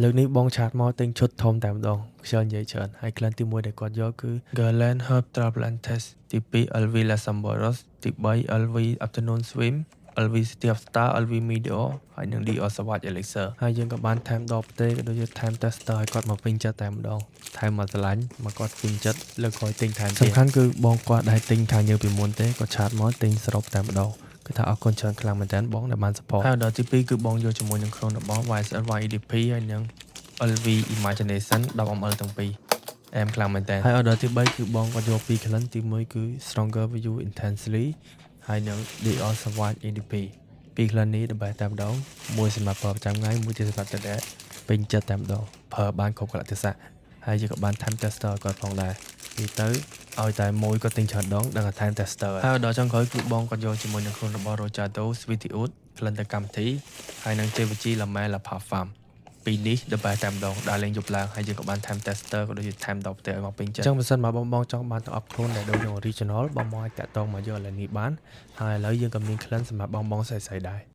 លើកនេះបងឆាតមកទិញឈុតធំតែម្ដងខ្យល់និយាយច្រើនហើយក្លិនទី1ដែលគាត់យកគឺ Guerlain Herb Travelantes ទី2 LV Lasamboros ទី3 LV Afternoon Swim LV City of Star LV Meteor ហើយនិង Dior Sauvage Elixir ហើយយើងក៏បានថែមដបផ្ទេក៏ដូចជាថែម tester ឲ្យគាត់មកពេញចិត្តតែម្ដងថែមមកស្រឡាញ់មកគាត់ពេញចិត្តលើកក្រោយទិញថែមទៀតសំខាន់គឺបងគាត់ដែលទិញខាងយើងពីមុនទេគាត់ឆាតមកទិញសរុបតែម្ដងគឺថាអរគុណច្រើនខ្លាំងមែនតើបងដែលបាន support ហើយដល់ទី2គឺបងយកជាមួយនឹងក្នុងរបស់ YSL YEDP ហើយនិង LV Imagination 10ml ទាំងពីរអែមខ្លាំងមែនតើហើយ order ទី3គឺបងគាត់យកពីរក្លិនទី1គឺ Stronger View Intensely ហើយនិង Dior Sauvage EDP ពីរក្លិននេះដើម្បីតែម្ដងមួយសម្រាប់ប្រើប្រចាំថ្ងៃមួយទៀតសម្រាប់តែពេញចិត្តតែម្ដងប្រើបានគ្រប់កលៈទេសៈហើយយើងក៏បានថែម tester ឲ្យគាត់ផងដែរនិយាយទៅឲ្យតែមួយគាត់ទិញច្រើនដងដឹងថាថែម tester ហើយដល់ចុងក្រោយគឺបងគាត់យកជាមួយនឹងខ្លួនរបស់ Rojado Sweetie Oud ក្លិនទៅកម្មវិធីហើយនិង JVG La Mer La Parfum ពីនេះដើម្បីតែម្ដងដើរលេងយប់ឡើងហើយយើងក៏បានថែម tester ក៏ដូចជាថែមដបផ្ទះឲ្យមកពេញចិត្តអញ្ចឹងបើសិនមកបងចង់បានទាំងអប់ខ្លួនដែលដូចនឹង original បងមកអាចតាក់ទងមកយកឥឡូវនេះបានហើយឥឡូវយើងក៏មានក្លិនសម្រាប់បងស្រីៗដែរ